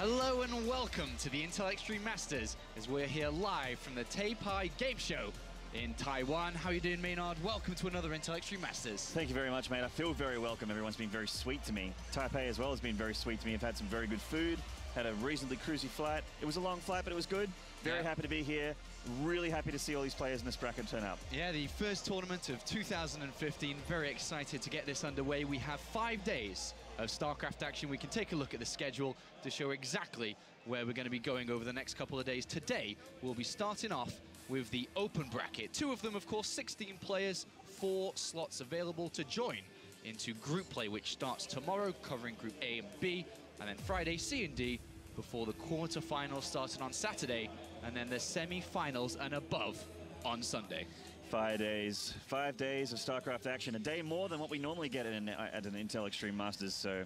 Hello and welcome to the Intel Extreme Masters as we're here live from the Taipei Game Show in Taiwan. How are you doing, Maynard? Welcome to another Intel Extreme Masters. Thank you very much, mate. I feel very welcome. Everyone's been very sweet to me. Taipei as well has been very sweet to me. I've had some very good food, had a reasonably cruisy flight. It was a long flight, but it was good. Very happy to be here. Really happy to see all these players in this bracket turn up. Yeah, the first tournament of 2015. Very excited to get this underway. We have 5 days of StarCraft action. We can take a look at the schedule to show exactly where we're going to be going over the next couple of days. Today, we'll be starting off with the open bracket. 2 of them, of course, 16 players, 4 slots available to join into group play, which starts tomorrow, covering Group A and B, and then Friday, C and D, before the quarterfinals starting on Saturday, and then the semi-finals and above on Sunday. 5 days. 5 days of StarCraft action. A day more than what we normally get at an Intel Extreme Masters, so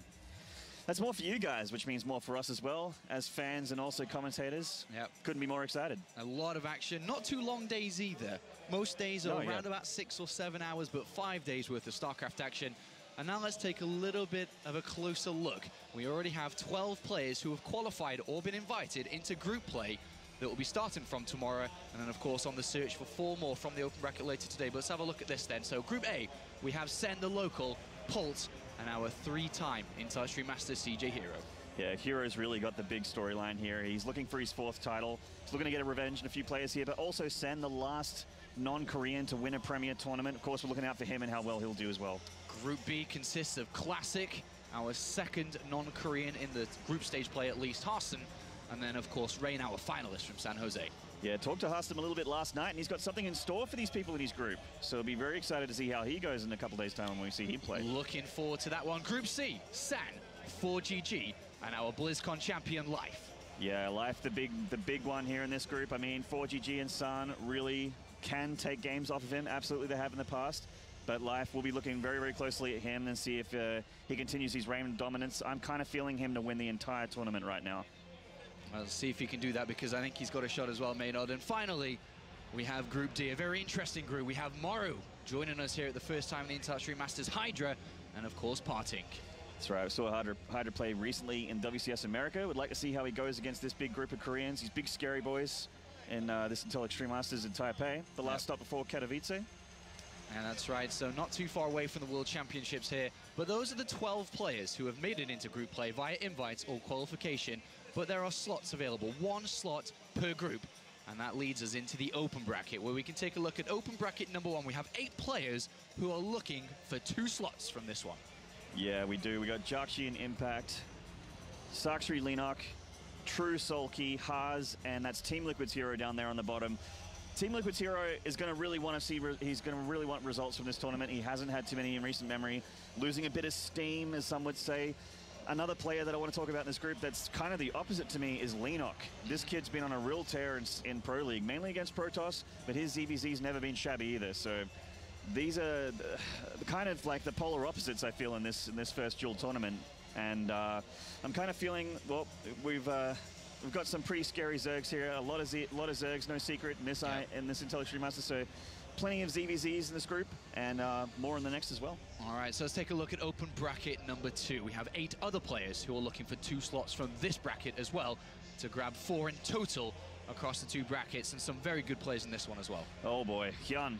that's more for you guys, which means more for us as well, as fans and also commentators. Yep. Couldn't be more excited. A lot of action. Not too long days either. Most days are around about 6 or 7 hours, but 5 days worth of StarCraft action. And now let's take a little bit of a closer look. We already have 12 players who have qualified or been invited into group play that will be starting from tomorrow, and then of course on the search for 4 more from the open bracket later today. But let's have a look at this then. So Group A, we have Sen the local, Pult, and our 3-time Intel Extreme Masters CJ Hero. Yeah, Hero's really got the big storyline here. He's looking for his 4th title. He's looking to get a revenge on a few players here, but also Sen, the last non-Korean to win a Premier tournament. Of course, we're looking out for him and how well he'll do as well. Group B consists of Classic, our 2nd non-Korean in the group stage play at least, Harston, and then, of course, Rain, our finalist from San Jose. Yeah, talked to Harston a little bit last night, and he's got something in store for these people in his group. So I'll be very excited to see how he goes in a couple days' time when we see him play. Looking forward to that one. Group C, San, 4GG, and our BlizzCon champion, Life. Yeah, Life, the big one here in this group. I mean, 4GG and San really can take games off of him. Absolutely, they have in the past. But Life will be looking very, very closely at him and see if he continues his reign of dominance. I'm kind of feeling him to win the entire tournament right now. Let's see if he can do that, because I think he's got a shot as well, Maynard. And finally, we have Group D, a very interesting group. We have Moru joining us here at the first time in the Intel Extreme Masters, Hydra, and of course, Partink. That's right. I saw Hydra play recently in WCS America. Would like to see how he goes against this big group of Koreans, these big scary boys in this Intel Extreme Masters in Taipei, the last stop before Katowice. And that's right, so not too far away from the World Championships here. But those are the 12 players who have made it into group play via invites or qualification. But there are slots available, 1 slot per group. And that leads us into the open bracket, where we can take a look at open bracket number 1. We have 8 players who are looking for 2 slots from this one. Yeah, we do. We got Jakshi in Impact, Sakshri Linok, True Soulkey, Haas, and that's Team Liquid's Hero down there on the bottom. Team Liquid's Hero is going to really want to see, he's going to really want results from this tournament. He hasn't had too many in recent memory, losing a bit of steam, as some would say. Another player that I want to talk about in this group that's kind of the opposite to me is Linok. This kid's been on a real tear in Pro League, mainly against Protoss, but his ZvZ's never been shabby either. So these are kind of like the polar opposites, I feel, in this first dual tournament. And I'm kind of feeling, well, we've got some pretty scary Zergs here. A lot of Zergs, no secret, in this Intel Extreme Masters. So plenty of ZvZs in this group, and more in the next as well. All right, so let's take a look at open bracket number 2. We have 8 other players who are looking for 2 slots from this bracket as well, to grab 4 in total across the 2 brackets, and some very good players in this one as well. Oh boy, Hyun.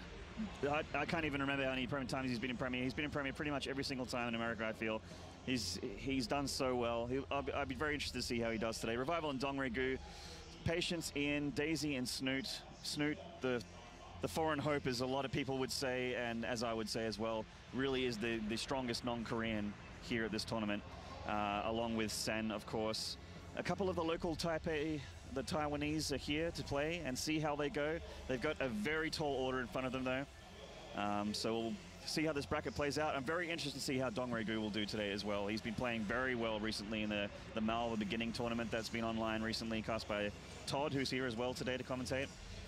I can't even remember how many times he's been in Premier. He's been in Premier pretty much every single time in America, I feel. He's done so well. I'd be very interested to see how he does today. Revival and Dongre-gu. Patience, Ian, Daisy, and Snoot. Snoot, the foreign hope, as a lot of people would say, and as I would say as well, really is the strongest non-Korean here at this tournament, along with Sen, of course. A couple of the local Taipei, the Taiwanese, are here to play and see how they go. They've got a very tall order in front of them, though. So we'll see how this bracket plays out. I'm very interested to see how Dongre-gu will do today as well. He's been playing very well recently in the Mal, the beginning tournament that's been online recently, cast by Todd, who's here as well today to commentate.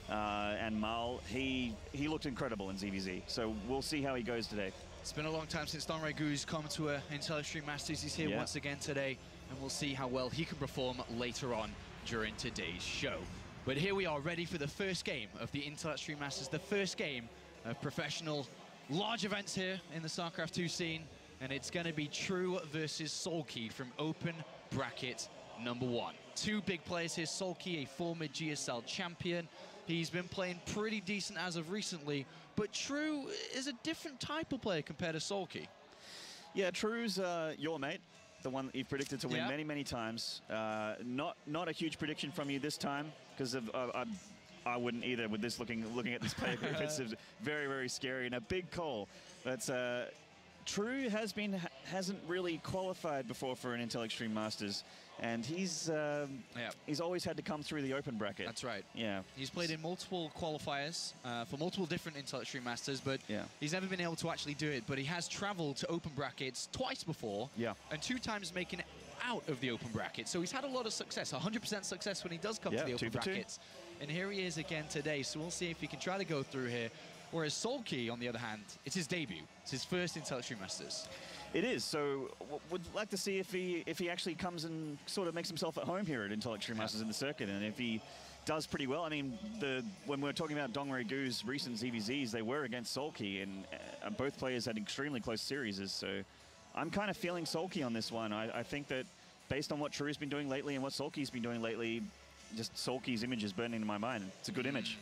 And Mal, he looked incredible in ZvZ. So we'll see how he goes today. It's been a long time since Dongre-gu's come to Intel Extreme Masters. He's here once again today, and we'll see how well he can perform later on during today's show. But here we are, ready for the first game of the Intel Extreme Masters, the first game of professional large events here in the StarCraft II scene, and it's going to be True versus Soulkey from open bracket number 1. Two big players here. Soulkey, a former GSL champion. He's been playing pretty decent as of recently, but True is a different type of player compared to Soulkey. Yeah, True's your mate, the one that you've predicted to win many, many times. Not a huge prediction from you this time, because I wouldn't either with this looking at this player group. It's very, very scary and a big call. But True hasn't really qualified before for an Intel Extreme Masters, and he's always had to come through the open bracket. That's right. Yeah. He's played in multiple qualifiers for multiple different Intel Extreme Masters, but he's never been able to actually do it. But he has traveled to open brackets twice before, and 2 times making it out of the open bracket. So he's had a lot of success, 100% success when he does come to the open brackets. And here he is again today, so we'll see if he can try to go through here. Whereas Soulkey, on the other hand, it's his debut. It's his first Intel Extreme Masters. It is, so would like to see if he actually comes and sort of makes himself at home here at Intel Extreme Masters in the circuit, and if he does pretty well. I mean, when we're talking about Dongre Gu's recent ZvZs, they were against Soulkey, and both players had extremely close series, so I'm kind of feeling Soulkey on this one. I think that based on what True's been doing lately and what Soulkey's been doing lately, just Soulkey's image is burning in my mind. It's a good image.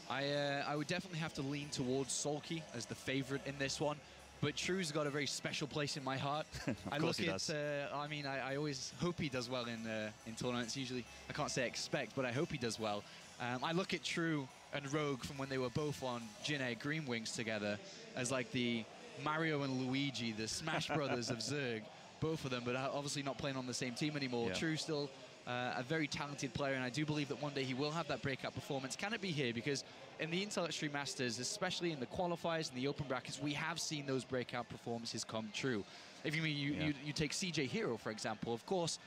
I would definitely have to lean towards Soulkey as the favorite in this one, but True's got a very special place in my heart. Of course he does. I mean, I always hope he does well in tournaments. Usually, I can't say expect, but I hope he does well. I look at True and Rogue from when they were both on Jin Air Green Wings together as like the Mario and Luigi, the Smash Brothers of Zerg, both of them, but obviously not playing on the same team anymore. True still a very talented player, and I do believe that one day he will have that breakout performance. Can it be here? Because in the Intel Extreme Masters, especially in the qualifiers and the open brackets, we have seen those breakout performances come true. If you take CJ Hero, for example, of course,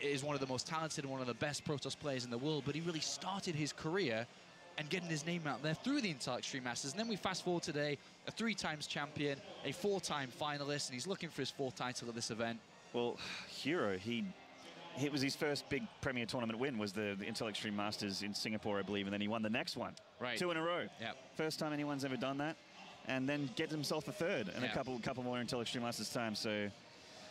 is one of the most talented and one of the best Protoss players in the world, but he really started his career and getting his name out there through the Intel Extreme Masters. And then we fast forward today, a 3-times champion, a 4-time finalist, and he's looking for his 4th title at this event. Well, Hero, it was his first big Premier Tournament win, was the Intel Extreme Masters in Singapore, I believe, and then he won the next one. Right. 2 in a row. Yep. First time anyone's ever done that. And then get himself a 3rd and a couple more Intel Extreme Masters time. So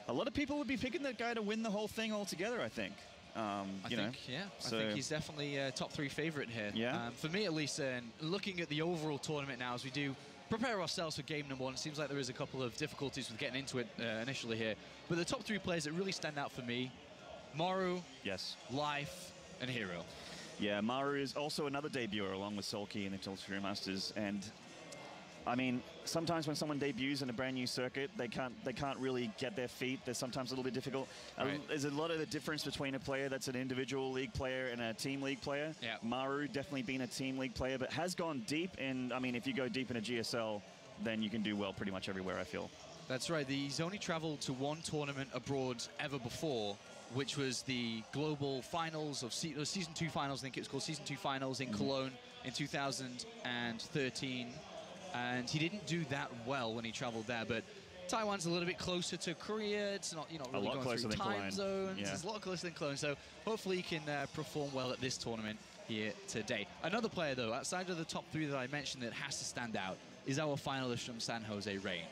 a lot of people would be picking that guy to win the whole thing altogether, I think. I think he's definitely a top 3 favorite here. Yeah. For me, at least, looking at the overall tournament now as we do prepare ourselves for game number 1, it seems like there is a couple of difficulties with getting into it initially here. But the top 3 players that really stand out for me, Maru, Life, and Hero. Yeah, Maru is also another debuter along with Soulkey in the Intel Extreme Masters, and I mean, sometimes when someone debuts in a brand new circuit, they can't really get their feet. They're sometimes a little bit difficult. There's a lot of the difference between a player that's an individual league player and a team league player. Yeah. Maru definitely been a team league player, but has gone deep in, I mean, if you go deep in a GSL, then you can do well pretty much everywhere, I feel. That's right. He's only traveled to 1 tournament abroad ever before, which was the global finals of Season 2 finals, I think it was called Season 2 finals in Cologne in 2013. And he didn't do that well when he traveled there, but Taiwan's a little bit closer to Korea. It's not, really going through time zones. It's a lot closer than Cologne, so hopefully he can perform well at this tournament here today. Another player, though, outside of the top 3 that I mentioned that has to stand out is our finalist from San Jose, Rain.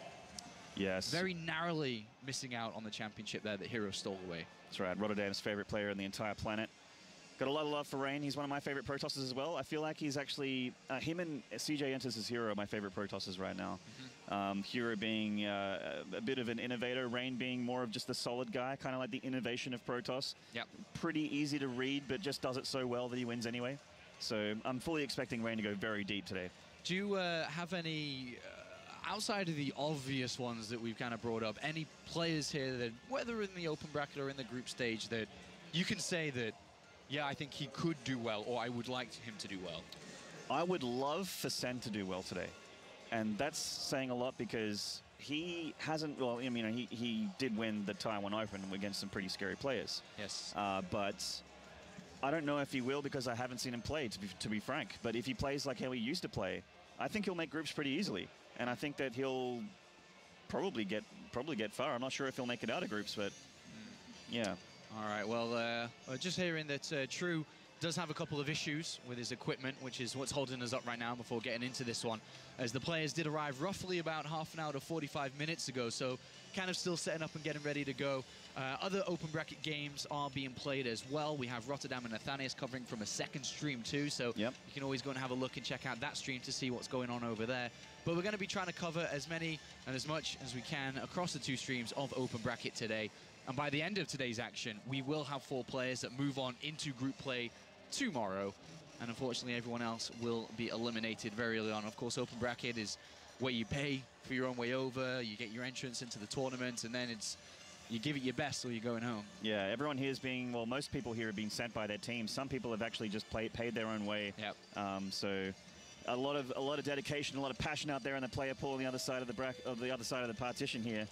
Yes. Very narrowly missing out on the championship there that Hero stole away. That's right. Rotterdam's favorite player on the entire planet. Got a lot of love for Rain. He's one of my favorite Protosses as well. I feel like he's actually, him and CJ Enters as Hero are my favorite Protosses right now. Hero being a bit of an innovator, Rain being more of just a solid guy, kind of like the innovation of Protoss. Yep. Pretty easy to read, but just does it so well that he wins anyway. So I'm fully expecting Rain to go very deep today. Do you have any, outside of the obvious ones that we've kind of brought up, any players here that, whether in the open bracket or in the group stage, that you can say that, yeah, I think he could do well, or I would like him to do well? I would love for Sen to do well today. And that's saying a lot because he hasn't, well, I mean, he did win the Taiwan Open against some pretty scary players. Yes. But I don't know if he will because I haven't seen him play, to be frank. But if he plays like how he used to play, I think he'll make groups pretty easily. And I think that he'll probably get far. I'm not sure if he'll make it out of groups, but yeah. All right, well, just hearing that True does have a couple of issues with his equipment, which is what's holding us up right now before getting into this one, as the players did arrive roughly about half an hour to 45 minutes ago, so kind of still setting up and getting ready to go. Other open bracket games are being played as well. We have Rotterdam and Nathanias covering from a second stream too, so you can always go and have a look and check out that stream to see what's going on over there. But we're going to be trying to cover as many and as much as we can across the 2 streams of open bracket today. And by the end of today's action, we will have 4 players that move on into group play tomorrow, and unfortunately everyone else will be eliminated very early on. Of course, open bracket is where you pay for your own way over, you get your entrance into the tournament, and then it's you give it your best or you're going home. Yeah, everyone here is being, well, most people here are being sent by their team. Some people have actually just paid their own way. So a lot of dedication, a lot of passion out there in the player pool on the other side of the partition here.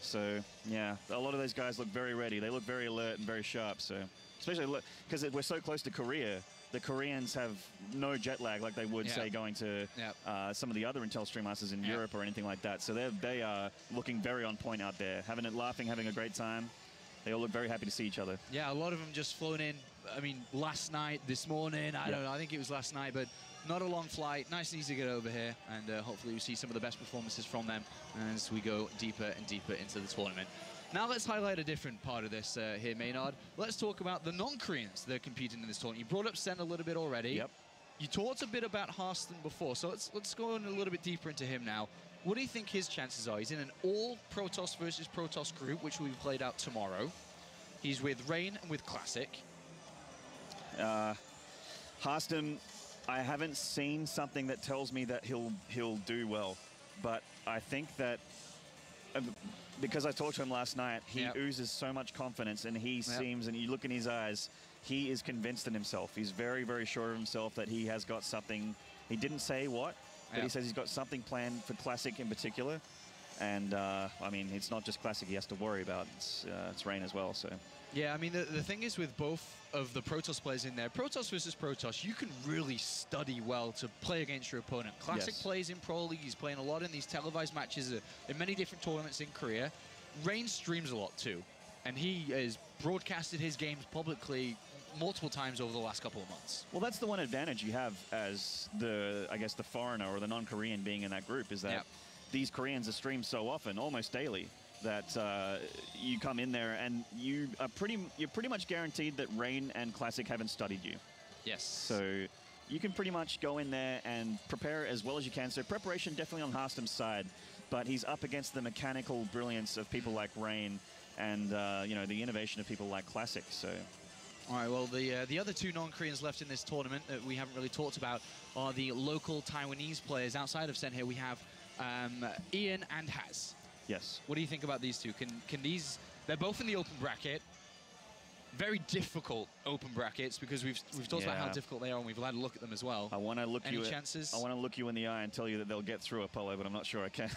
So yeah, a lot of those guys look very ready. They look very alert and very sharp. So especially because we're so close to Korea, the Koreans have no jet lag like they would say going to some of the other Intel Stream Masters in Europe or anything like that. So they are looking very on point out there, laughing, having a great time. They all look very happy to see each other. Yeah, a lot of them just flown in. I mean, last night, this morning, I don't know, I think it was last night, but not a long flight, nice and easy to get over here, and hopefully we see some of the best performances from them as we go deeper and deeper into the tournament. Now let's highlight a different part of this here, Maynard. Let's talk about the non-Koreans that are competing in this tournament. You brought up Sen a little bit already. You talked a bit about Harston before, so let's go in a little bit deeper into him now. What do you think his chances are? He's in an all Protoss versus Protoss group, which will be played out tomorrow. He's with Rain and with Classic. Harston, I haven't seen something that tells me that he'll do well, but I think that because I talked to him last night, he oozes so much confidence, and he seems, and you look in his eyes, he is convinced in himself. He's very, very sure of himself that he has got something. He didn't say what, but he says he's got something planned for Classic in particular. And I mean, it's not just Classic he has to worry about. It's Rain as well. So. Yeah, I mean, the thing is with both of the Protoss players in there, Protoss versus Protoss, you can really study well to play against your opponent. Classic plays in Pro League. He's playing a lot in these televised matches in many different tournaments in Korea. Rain streams a lot too, and he has broadcasted his games publicly multiple times over the last couple of months. Well, that's the one advantage you have as I guess the foreigner or the non-Korean being in that group, is that these Koreans are streamed so often, almost daily, that you come in there and you're pretty much guaranteed that Rain and Classic haven't studied you. Yes. So you can pretty much go in there and prepare as well as you can. So preparation definitely on Harston's side, but he's up against the mechanical brilliance of people like Rain and you know, the innovation of people like Classic. So. All right, well, the other 2 non-Koreans left in this tournament that we haven't really talked about are the local Taiwanese players. Outside of Sen here, we have Ian and Haz. Yes. What do you think about these 2? Can these? They're both in the open bracket. Very difficult open brackets because we've talked about how difficult they are, and we've had a look at them as well. I want to look Any chances? I want to look you in the eye and tell you that they'll get through Apollo, but I'm not sure I can.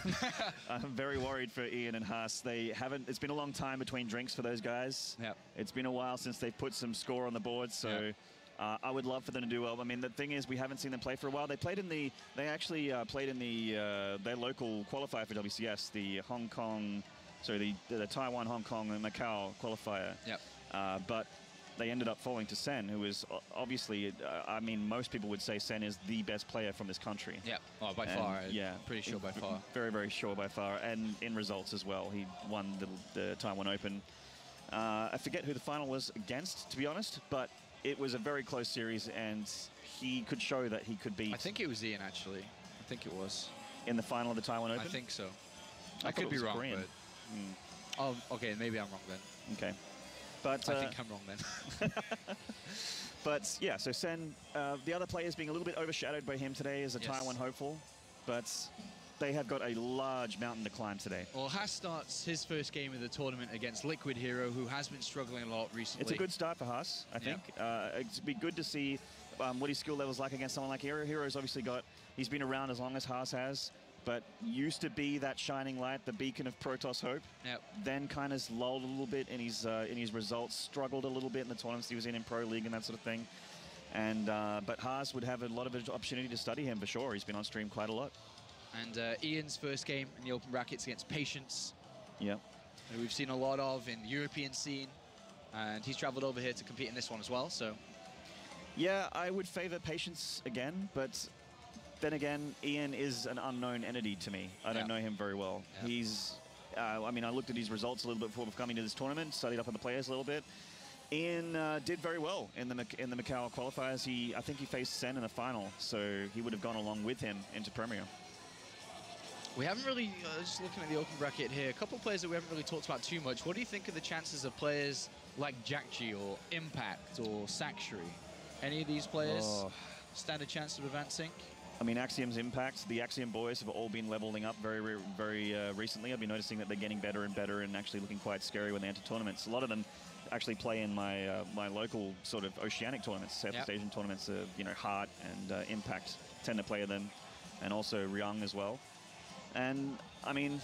I'm very worried for Ian and Haas. They haven't. It's been a long time between drinks for those guys. It's been a while since they've put some score on the board, so. I would love for them to do well. I mean, the thing is, we haven't seen them play for a while. They played in the. They actually played in their local qualifier for WCS, the Hong Kong, sorry, the Taiwan, Hong Kong, and Macau qualifier. But they ended up falling to Sen, who is obviously. I mean, most people would say Sen is the best player from this country. Oh, by far. Yeah, pretty sure by far. Very, very sure by far, and in results as well. He won the Taiwan Open. I forget who the final was against, to be honest, but. It was a very close series, and he could show that he could beat... I think it was Ian, actually. I think it was. In the final of the Taiwan Open? I think so. I could be wrong, but... Oh, okay, maybe I'm wrong then. Okay. But, I think I'm wrong then. But, yeah, so Sen, the other players being a little bit overshadowed by him today as a Taiwan hopeful, but... They have got a large mountain to climb today. Well, Haas starts his first game of the tournament against Liquid Hero, who has been struggling a lot recently. It's a good start for Haas, I think. It'd be good to see what his skill level's like against someone like Hero. Hero's obviously he's been around as long as Haas has, but used to be that shining light, the beacon of Protoss hope. Then kind of lulled a little bit in his results, struggled a little bit in the tournaments he was in Pro League and that sort of thing. And but Haas would have a lot of opportunity to study him for sure. He's been on stream quite a lot. And Ian's first game in the open brackets against Patience. Who we've seen a lot of in the European scene. And he's traveled over here to compete in this one as well, so Yeah, I would favor patience again, but then again, Ian is an unknown entity to me. I don't know him very well. He's, I mean, I looked at his results a little bit before coming to this tournament, studied up on the players a little bit. Ian did very well in the Macau qualifiers. I think he faced Sen in the final, so he would have gone along with him into Premier. We haven't really, just looking at the open bracket here, a couple of players that we haven't really talked about too much. What do you think of the chances of players like Jackji or Impact or Saxury? Any of these players stand a chance of advancing? I mean, Axiom's Impact, the Axiom boys have all been leveling up very recently. I've been noticing that they're getting better and better and actually looking quite scary when they enter tournaments. A lot of them actually play in my my local sort of oceanic tournaments, Southeast Asian tournaments. You know, Heart and Impact tend to play them, and also Ryung as well. And I mean,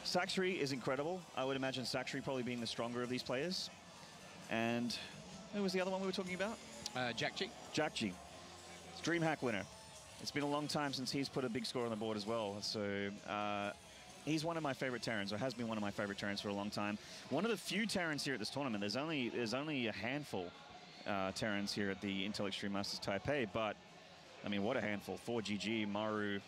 Saxury is incredible. I would imagine Saxury probably being the stronger of these players. And who was the other one we were talking about? Jackji. Jackji. It's Dreamhack winner. It's been a long time since he's put a big score on the board as well. So he's one of my favorite Terrans, or has been one of my favorite Terrans for a long time. One of the few Terrans here at this tournament. There's only a handful Terrans here at the Intel Extreme Masters Taipei, but I mean, what a handful. 4GG, Maru,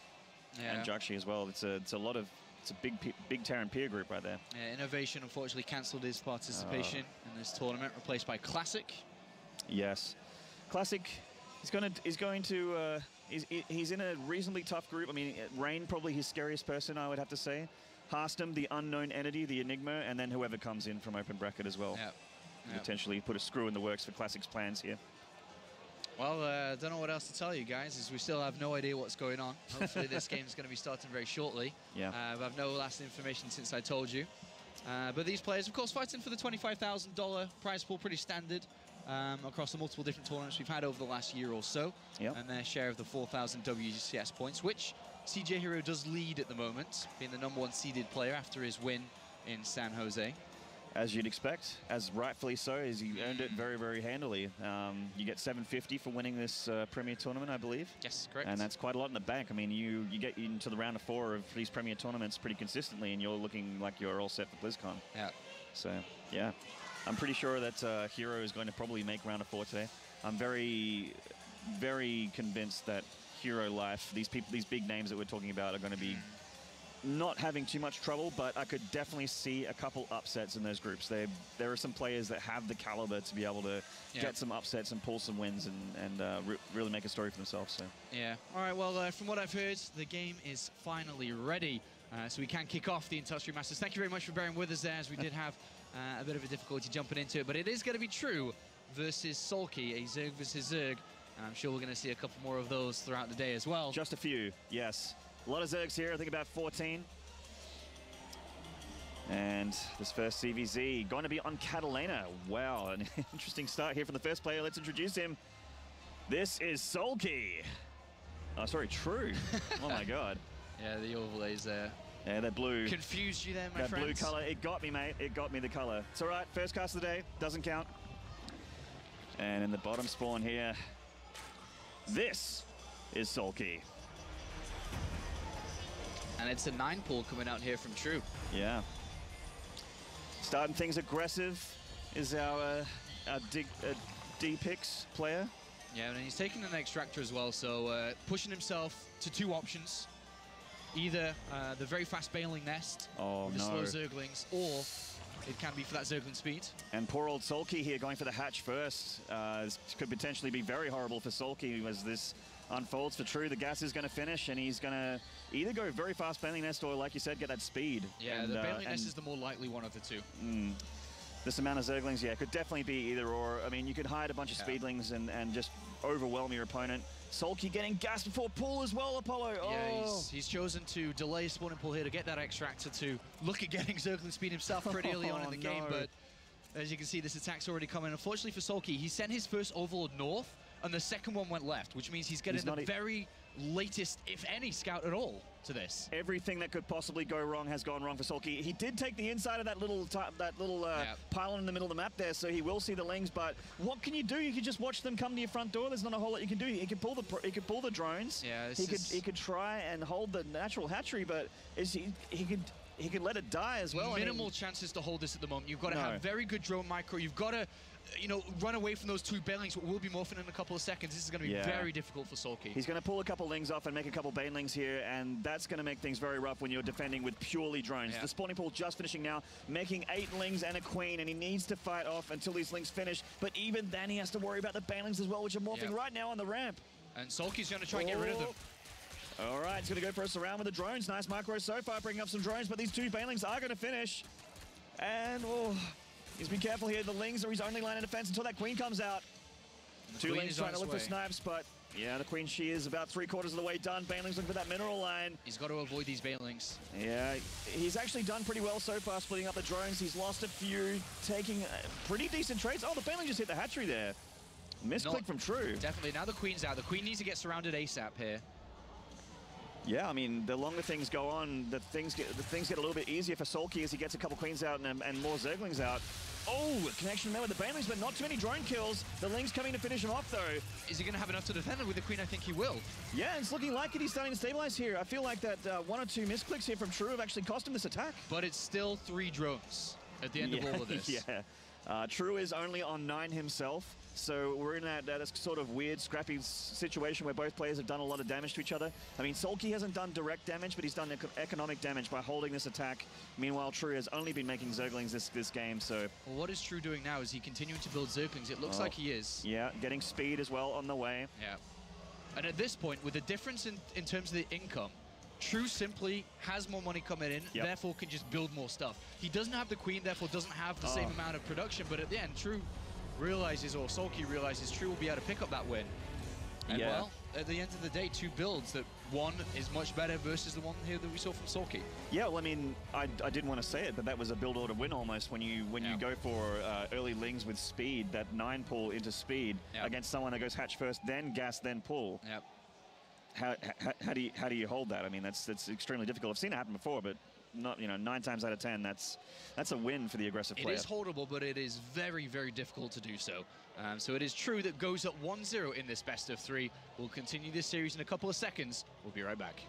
and Jackji as well. It's a big Terran peer group right there. Yeah, Innovation unfortunately cancelled his participation in this tournament, replaced by Classic. Yes, Classic. He's in a reasonably tough group. I mean, Rain probably his scariest person, I would have to say. Harstem, the unknown entity, the Enigma, and then whoever comes in from open bracket as well. Potentially put a screw in the works for Classic's plans here. Well, I don't know what else to tell you guys, as we still have no idea what's going on. Hopefully this game is going to be starting very shortly. Yeah. I have no last information since I told you. But these players, of course, fighting for the $25,000 prize pool, pretty standard across the multiple different tournaments we've had over the last year or so. Yep. And their share of the 4,000 WGCS points, which CJ Hero does lead at the moment, being the #1 seeded player after his win in San Jose. As you'd expect, as rightfully so, as he earned it very handily. You get $750 for winning this Premier tournament, I believe. Yes, correct. And that's quite a lot in the bank. I mean, you get into the round of 4 of these Premier tournaments pretty consistently, and you're looking like you're all set for BlizzCon. Yeah. So, yeah. I'm pretty sure that Hero is going to probably make round of 4 today. I'm very convinced that Hero Life, these big names that we're talking about, are going to be not having too much trouble, but I could definitely see a couple upsets in those groups. There are some players that have the caliber to be able to get some upsets and pull some wins and really make a story for themselves. So. Yeah. All right, well, from what I've heard, the game is finally ready. So we can kick off the Intel Extreme Masters. Thank you very much for bearing with us there, as we did have a bit of a difficulty jumping into it. But it is going to be true versus Soulkey, a Zerg versus Zerg. And I'm sure we're going to see a couple more of those throughout the day as well. Just a few, yes. A lot of Zergs here, I think about 14. And this first CVZ going to be on Catalina. Wow, an interesting start here from the first player. Let's introduce him. This is Soulkey. Oh, sorry, True. Oh my God. Yeah, the overlays there. Yeah, that blue. Confused you there, my friend. That blue color, it got me, mate. It got me, the color. It's all right, first cast of the day, doesn't count. And in the bottom spawn here, this is Soulkey. And it's a 9 pull coming out here from True. Yeah. Starting things aggressive is our D-Pix player. Yeah, and he's taking an extractor as well, so pushing himself to 2 options. Either the very fast bailing nest with the slow Zerglings, or it can be for that Zergling speed. And poor old Soulkey here going for the hatch first. This could potentially be very horrible for Soulkey as this unfolds for True. The gas is going to finish, and he's going to either go very fast bailing nest or, like you said, get that speed. Yeah, the bailing nest is the more likely one of the 2. This amount of Zerglings, yeah, could definitely be either or. I mean, you could hide a bunch of speedlings and just overwhelm your opponent. Soulkey getting gas before pull as well, Apollo. Yeah, he's chosen to delay spawning pull here to get that extractor to look at getting Zergling speed himself pretty early on in the game, but as you can see, this attack's already coming. Unfortunately for Soulkey, he sent his first overlord north, and the second one went left, which means he's getting the very latest, if any, scout at all to this. Everything that could possibly go wrong has gone wrong for Soulkey. He did take the inside of that little pylon in the middle of the map there, so he will see the lings. But what can you do? You can just watch them come to your front door. There's not a whole lot you can do. He could pull the drones. Yeah, he could try and hold the natural hatchery, but he could let it die as well. Minimal chances to hold this at the moment. You've got to have very good drone micro. You've got to you know, run away from those 2 banelings, but will be morphing in a couple of seconds. This is going to be very difficult for Soulkey. He's going to pull a couple lings off and make a couple banelings here, and that's going to make things very rough when you're defending with purely drones. The spawning pool just finishing now, making 8 lings and a queen, and he needs to fight off until these lings finish. But even then, he has to worry about the banelings as well, which are morphing right now on the ramp. And Soulkey's going to try and get rid of them. All right, he's going to go for a surround with the drones. Nice micro so far, bringing up some drones, but these 2 banelings are going to finish. And, he's been careful here. The lings are his only line of defense until that queen comes out. 2 lings trying to look for snipes, but yeah, the queen, she is about 3/4 of the way done. Banelings looking for that mineral line. He's got to avoid these banelings. Yeah, he's actually done pretty well so far, splitting up the drones. He's lost a few, taking pretty decent trades. Oh, the baneling just hit the hatchery there. Misclick from True. Definitely. Now the queen's out. The queen needs to get surrounded ASAP here. Yeah, I mean, the longer things go on, the things get a little bit easier for Soulkey as he gets a couple queens out and more Zerglings out. Oh, a connection there with the banelings, but not too many drone kills. The lings coming to finish him off, though. Is he going to have enough to defend it with the queen? I think he will. Yeah, it's looking like it. He's starting to stabilize here. I feel like that 1 or 2 misclicks here from True have actually cost him this attack. But it's still 3 drones at the end of all of this. Yeah. True is only on 9 himself. So we're in that sort of weird, scrappy situation where both players have done a lot of damage to each other. I mean, Soulkey hasn't done direct damage, but he's done economic damage by holding this attack. Meanwhile, True has only been making Zerglings this game, so... Well, what is True doing now? Is he continuing to build Zerglings? It looks like he is. Yeah, getting speed as well on the way. Yeah. And at this point, with the difference in terms of the income, True simply has more money coming in, therefore can just build more stuff. He doesn't have the queen, therefore doesn't have the same amount of production, but at the end, True realizes, or Soulkey realizes, True will be able to pick up that win. And well, at the end of the day, 2 builds that one is much better versus the one here that we saw from Soulkey. Yeah, well, I mean, I didn't want to say it, but that was a build order win almost when you go for early lings with speed, that 9 pull into speed against someone that goes hatch first, then gas, then pull. Yep. How do you hold that? I mean, that's extremely difficult. I've seen it happen before, but not 9 times out of 10. That's a win for the aggressive player. It is holdable, but it is very, very difficult to do so. So it is True that goes up 1-0 in this best of 3. We'll continue this series in a couple of seconds. We'll be right back.